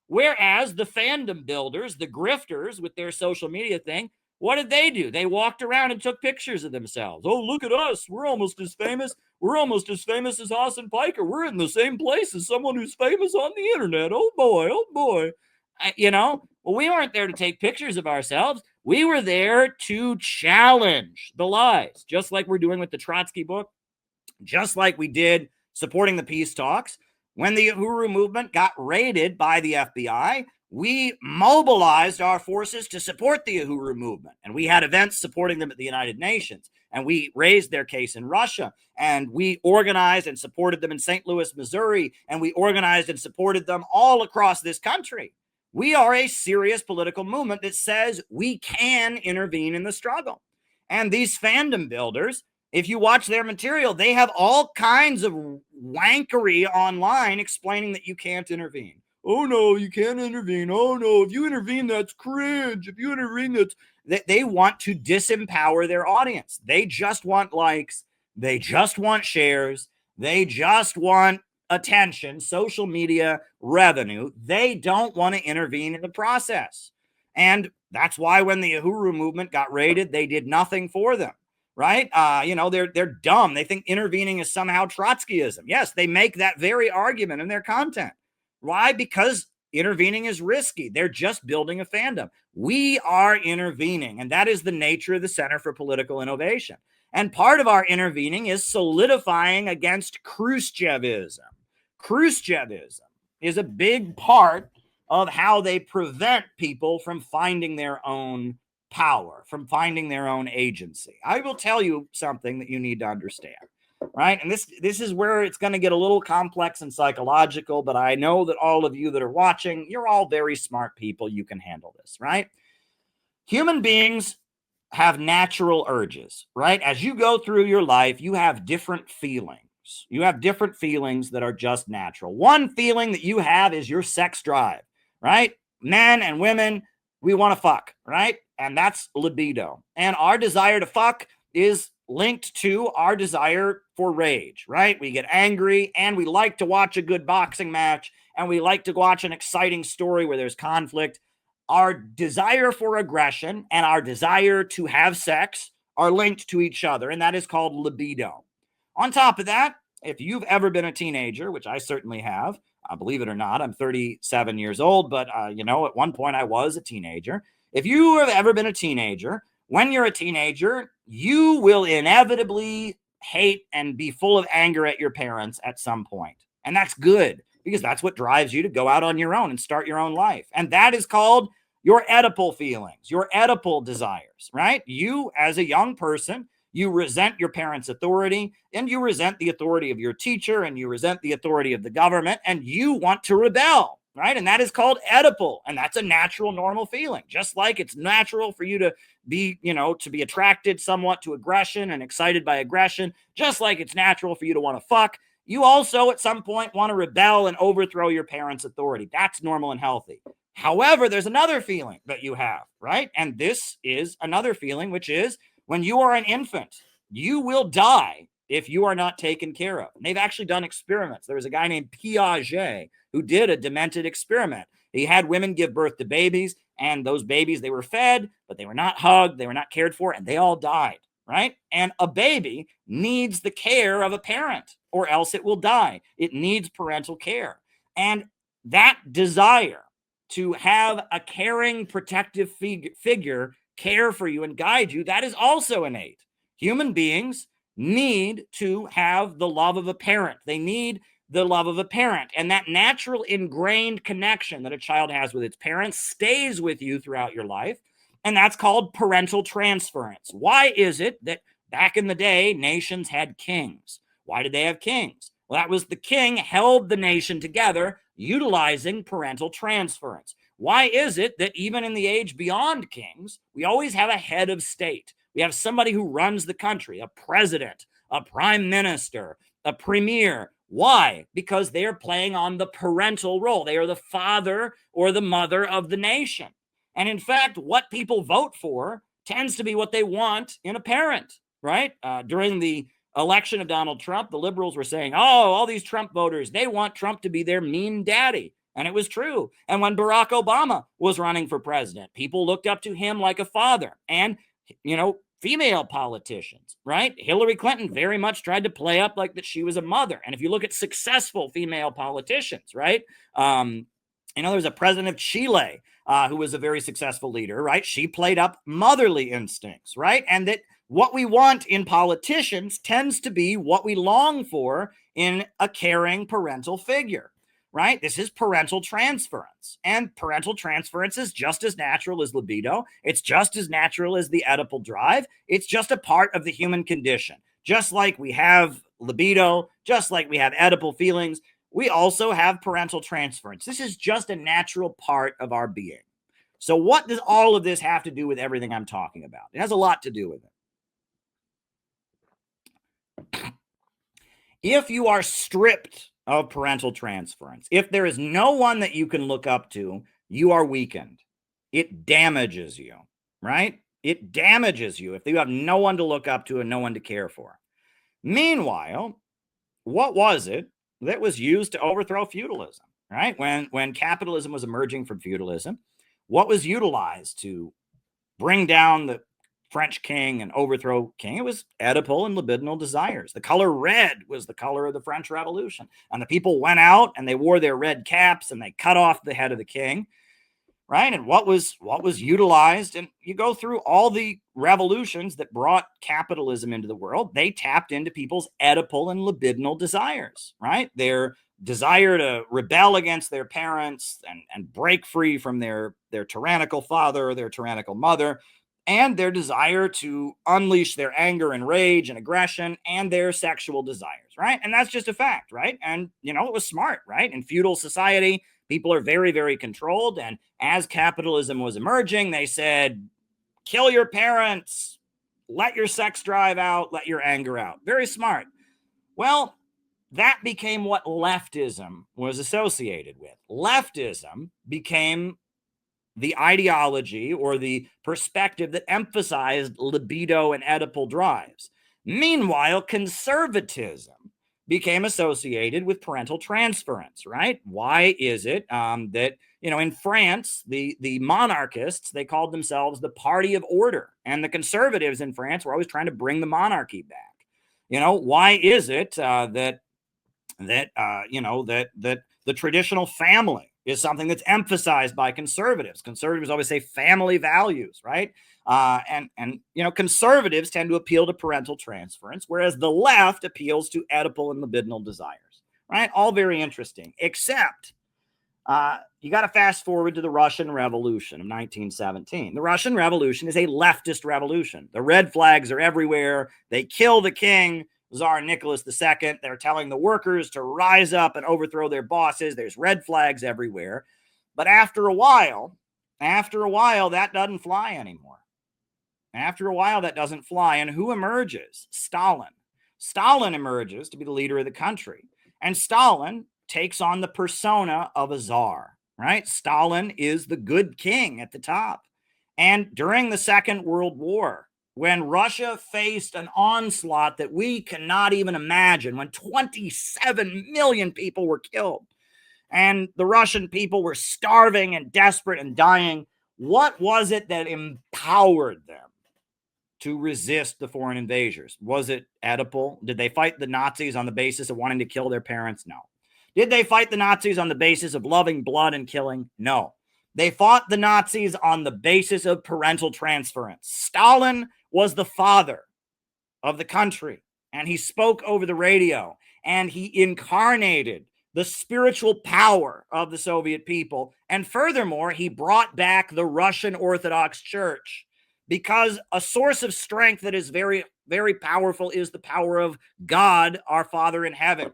Whereas the fandom builders, the grifters with their social media thing, what did they do? They walked around and took pictures of themselves. Oh, look at us. We're almost as famous. We're almost as famous as Hassan Piker. We're in the same place as someone who's famous on the internet. Oh, boy. Oh, boy. Well, we weren't there to take pictures of ourselves. We were there to challenge the lies, just like we're doing with the Trotsky book, just like we did supporting the peace talks. When the Uhuru movement got raided by the FBI, we mobilized our forces to support the Uhuru movement. And we had events supporting them at the United Nations. And we raised their case in Russia. And we organized and supported them in St. Louis, Missouri. And we organized and supported them all across this country. We are a serious political movement that says we can intervene in the struggle. And these fandom builders, if you watch their material, they have all kinds of wankery online explaining that you can't intervene. Oh, no, you can't intervene. Oh, no, if you intervene, that's cringe. If you intervene, they want to disempower their audience. They just want likes. They just want shares. They just want attention, social media revenue. They don't want to intervene in the process. And that's why when the Uhuru movement got raided, they did nothing for them. Right? They're dumb. They think intervening is somehow Trotskyism. Yes, they make that very argument in their content. Why? Because intervening is risky. They're just building a fandom. We are intervening, and that is the nature of the Center for Political Innovation. And part of our intervening is solidifying against Khrushchevism. Khrushchevism is a big part of how they prevent people from finding their own power, from finding their own agency. I will tell you something that you need to understand, right? And this is where it's going to get a little complex and psychological, but I know that all of you that are watching, you're all very smart people. You can handle this, right? Human beings have natural urges, right? As you go through your life, you have different feelings. You have different feelings that are just natural. One feeling that you have is your sex drive, right? Men and women, we want to fuck, right? And that's libido. And our desire to fuck is linked to our desire for rage, right? We get angry and we like to watch a good boxing match and we like to watch an exciting story where there's conflict. Our desire for aggression and our desire to have sex are linked to each other, and that is called libido. On top of that, if you've ever been a teenager, which I certainly have, believe it or not, I'm 37 years old, but at one point I was a teenager. If you have ever been a teenager, when you're a teenager, you will inevitably hate and be full of anger at your parents at some point. And that's good, because that's what drives you to go out on your own and start your own life. And that is called your Oedipal feelings, your Oedipal desires, right? You, as a young person, you resent your parents' authority, and you resent the authority of your teacher, and you resent the authority of the government, and you want to rebel, right? And that is called Oedipal, and that's a natural, normal feeling. Just like it's natural for you to be, to be attracted somewhat to aggression and excited by aggression, just like it's natural for you to want to fuck, you also at some point want to rebel and overthrow your parents' authority. That's normal and healthy. However, there's another feeling that you have, right? And this is another feeling, which is when you are an infant, you will die if you are not taken care of. And they've actually done experiments. There was a guy named Piaget who did a demented experiment. He had women give birth to babies, and those babies, they were fed, but they were not hugged, they were not cared for, and they all died, right? And a baby needs the care of a parent, or else it will die. It needs parental care. And that desire to have a caring, protective figure care for you and guide you, that is also innate. Human beings need to have the love of a parent. They need the love of a parent. And that natural ingrained connection that a child has with its parents stays with you throughout your life. And that's called parental transference. Why is it that back in the day, nations had kings? Why did they have kings? Well, that was the king held the nation together utilizing parental transference. Why is it that even in the age beyond kings, we always have a head of state? We have somebody who runs the country, a president, a prime minister, a premier. Why? Because they are playing on the parental role. They are the father or the mother of the nation. And in fact, what people vote for tends to be what they want in a parent, right? During the election of Donald Trump, the liberals were saying, oh, all these Trump voters, they want Trump to be their mean daddy. And it was true. And when Barack Obama was running for president, people looked up to him like a father. And, female politicians, right? Hillary Clinton very much tried to play up like that she was a mother. And if you look at successful female politicians, right? There was a president of Chile who was a very successful leader, right? She played up motherly instincts, right? And that what we want in politicians tends to be what we long for in a caring parental figure, right? This is parental transference. And parental transference is just as natural as libido. It's just as natural as the Oedipal drive. It's just a part of the human condition. Just like we have libido, just like we have Oedipal feelings, we also have parental transference. This is just a natural part of our being. So what does all of this have to do with everything I'm talking about? It has a lot to do with it. If you are stripped of parental transference, if there is no one that you can look up to, you are weakened. It damages you, right? It damages you if you have no one to look up to and no one to care for. Meanwhile, what was it that was used to overthrow feudalism, right? When capitalism was emerging from feudalism, what was utilized to bring down the French king and overthrow king? It was Oedipal and libidinal desires. The color red was the color of the French Revolution. And the people went out and they wore their red caps and they cut off the head of the king, right? And what was utilized, and you go through all the revolutions that brought capitalism into the world, they tapped into people's Oedipal and libidinal desires, right? Their desire to rebel against their parents and break free from their tyrannical father or their tyrannical mother, and their desire to unleash their anger and rage and aggression and their sexual desires, right? And that's just a fact, right? And, it was smart, right? In feudal society, people are very, very controlled. And as capitalism was emerging, they said, kill your parents, let your sex drive out, let your anger out. Very smart. Well, that became what leftism was associated with. Leftism became the ideology or the perspective that emphasized libido and Oedipal drives. Meanwhile, conservatism became associated with parental transference, right? Why is it that, in France, the monarchists, they called themselves the party of order, and the conservatives in France were always trying to bring the monarchy back? Why is it that the traditional family is something that's emphasized by conservatives? Conservatives always say family values, right? And conservatives tend to appeal to parental transference, whereas the left appeals to Oedipal and libidinal desires, right? All very interesting, except you got to fast forward to the Russian Revolution of 1917. The Russian Revolution is a leftist revolution. The red flags are everywhere. They kill the king, Tsar Nicholas II. They're telling the workers to rise up and overthrow their bosses. There's red flags everywhere. But after a while, that doesn't fly anymore. After a while, that doesn't fly. And who emerges? Stalin. Stalin emerges to be the leader of the country. And Stalin takes on the persona of a czar, right? Stalin is the good king at the top. And during the Second World War, when Russia faced an onslaught that we cannot even imagine, when 27 million people were killed, and the Russian people were starving and desperate and dying, what was it that empowered them to resist the foreign invaders? Was it Oedipal? Did they fight the Nazis on the basis of wanting to kill their parents? No. Did they fight the Nazis on the basis of loving blood and killing? No. They fought the Nazis on the basis of parental transference. Stalin was the father of the country, and he spoke over the radio, and he incarnated the spiritual power of the Soviet people. And furthermore, he brought back the Russian Orthodox Church, because a source of strength that is very, very powerful is the power of God, our Father in heaven,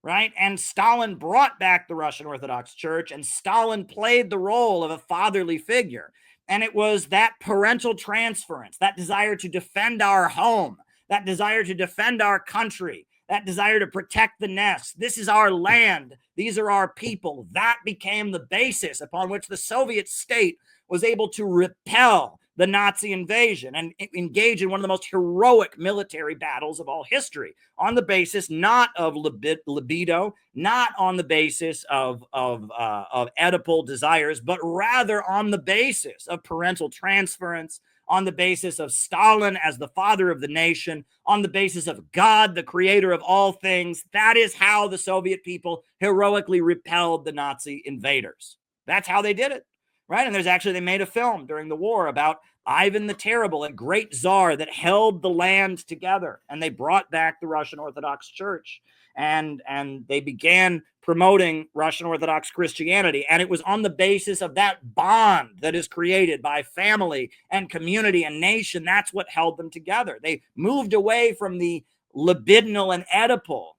right? And Stalin brought back the Russian Orthodox Church, and Stalin played the role of a fatherly figure. And it was that parental transference, that desire to defend our home, that desire to defend our country, that desire to protect the nest. This is our land. These are our people. That became the basis upon which the Soviet state was able to repel the Nazi invasion and engage in one of the most heroic military battles of all history, on the basis not of libido, not on the basis of Oedipal desires, but rather on the basis of parental transference, on the basis of Stalin as the father of the nation, on the basis of God, the creator of all things. That is how the Soviet people heroically repelled the Nazi invaders. That's how they did it. Right. And they made a film during the war about Ivan the Terrible, a great czar that held the land together. And they brought back the Russian Orthodox Church, and they began promoting Russian Orthodox Christianity. And it was on the basis of that bond that is created by family and community and nation. That's what held them together. They moved away from the libidinal and Oedipal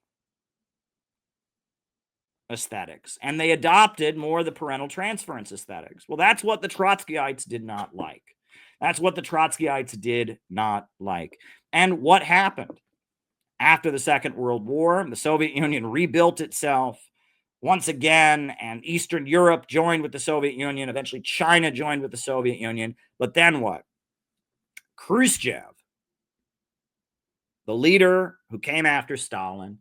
aesthetics, and they adopted more of the parental transference aesthetics. Well, that's what the Trotskyites did not like. That's what the Trotskyites did not like. And what happened? After the Second World War, the Soviet Union rebuilt itself once again, and Eastern Europe joined with the Soviet Union. Eventually, China joined with the Soviet Union. But then what? Khrushchev, the leader who came after Stalin,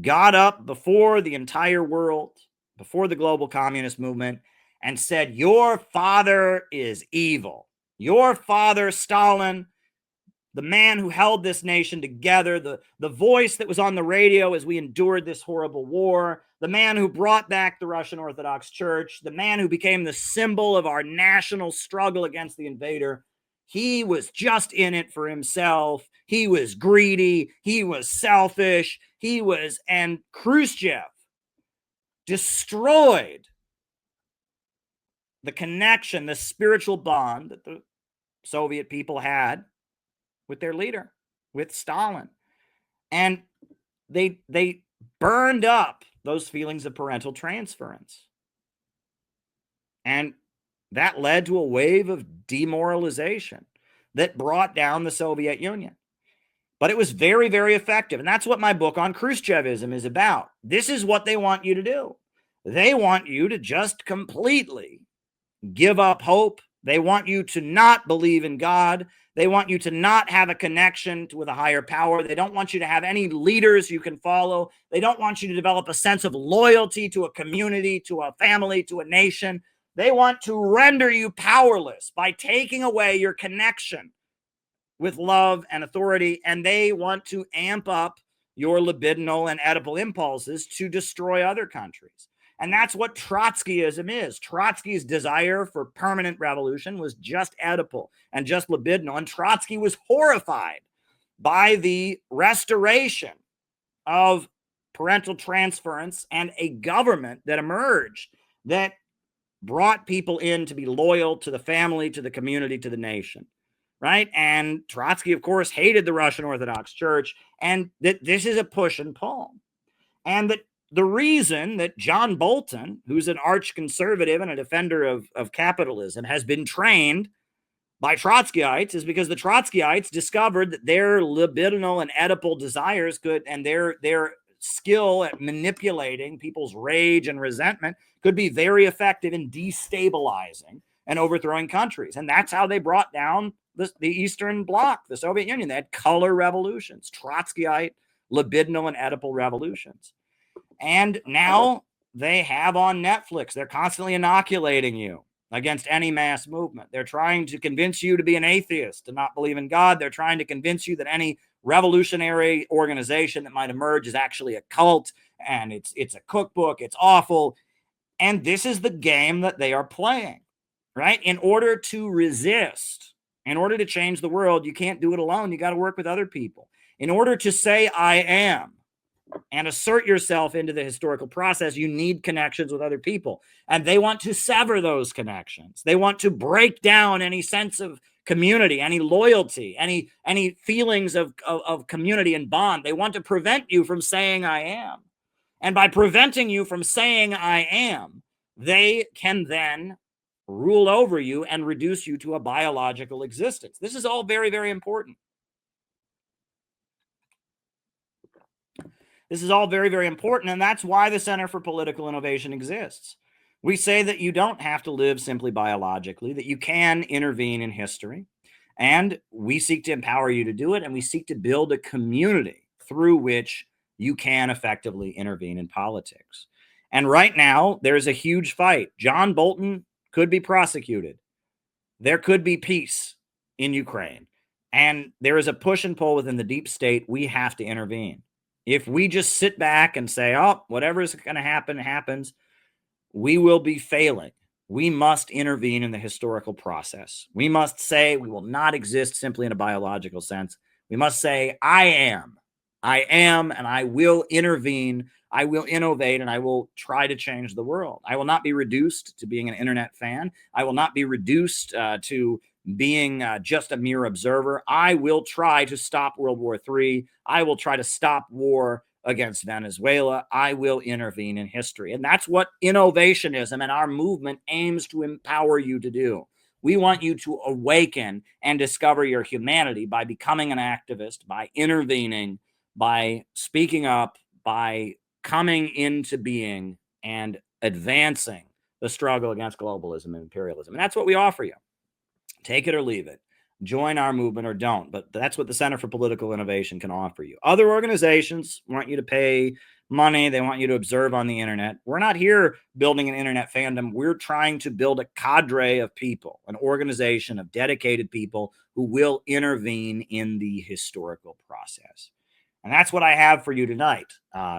got up before the entire world, before the global communist movement, and said, your father is evil. Your father, Stalin, the man who held this nation together, the voice that was on the radio as we endured this horrible war, the man who brought back the Russian Orthodox Church, the man who became the symbol of our national struggle against the invader, he was just in it for himself. He was greedy. He was selfish. And Khrushchev destroyed the connection, the spiritual bond that the Soviet people had with their leader, with Stalin. And they burned up those feelings of parental transference. And that led to a wave of demoralization that brought down the Soviet Union. But it was very, very effective. And that's what my book on Khrushchevism is about. This is what they want you to do. They want you to just completely give up hope. They want you to not believe in God. They want you to not have a connection with a higher power. They don't want you to have any leaders you can follow. They don't want you to develop a sense of loyalty to a community, to a family, to a nation. They want to render you powerless by taking away your connection with love and authority, and they want to amp up your libidinal and Oedipal impulses to destroy other countries. And that's what Trotskyism is. Trotsky's desire for permanent revolution was just Oedipal and just libidinal, and Trotsky was horrified by the restoration of parental transference and a government that emerged that brought people in to be loyal to the family, to the community, to the nation. Right? And Trotsky, of course, hated the Russian Orthodox Church, and that this is a push and pull. And that the reason that John Bolton, who's an arch conservative and a defender of capitalism, has been trained by Trotskyites is because the Trotskyites discovered that their libidinal and Oedipal desires could, and their skill at manipulating people's rage and resentment could be very effective in destabilizing and overthrowing countries. And that's how they brought down the Eastern Bloc, the Soviet Union. They had color revolutions, Trotskyite, libidinal, and Oedipal revolutions. And now they have on Netflix, they're constantly inoculating you against any mass movement. They're trying to convince you to be an atheist, to not believe in God. They're trying to convince you that any revolutionary organization that might emerge is actually a cult, and it's a cookbook, it's awful. And this is the game that they are playing, right? In order to resist, in order to change the world, you can't do it alone. You got to work with other people. In order to say I am and assert yourself into the historical process, you need connections with other people. And they want to sever those connections. They want to break down any sense of community, any loyalty, any feelings of community and bond. They want to prevent you from saying I am. And by preventing you from saying I am, they can then rule over you and reduce you to a biological existence. This is all very, very important. This is all very, very important, and that's why the Center for Political Innovation exists. We say that you don't have to live simply biologically, that you can intervene in history, and we seek to empower you to do it, and we seek to build a community through which you can effectively intervene in politics. And right now, there's a huge fight. John Bolton could be prosecuted. There could be peace in Ukraine. And there is a push and pull within the deep state. We have to intervene. If we just sit back and say, oh, whatever is going to happen, happens, we will be failing. We must intervene in the historical process. We must say we will not exist simply in a biological sense. We must say, I am, and I will intervene. I will innovate, and I will try to change the world. I will not be reduced to being an internet fan. I will not be reduced to being just a mere observer. I will try to stop World War III. I will try to stop war against Venezuela. I will intervene in history. And that's what innovationism and our movement aims to empower you to do. We want you to awaken and discover your humanity by becoming an activist, by intervening, by speaking up, by coming into being and advancing the struggle against globalism and imperialism. And that's what we offer you. Take it or leave it. Join our movement or don't. But that's what the Center for Political Innovation can offer you. Other organizations want you to pay money. They want you to observe on the internet. We're not here building an internet fandom. We're trying to build a cadre of people, an organization of dedicated people who will intervene in the historical process. And that's what I have for you tonight.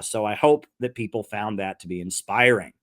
So I hope that people found that to be inspiring.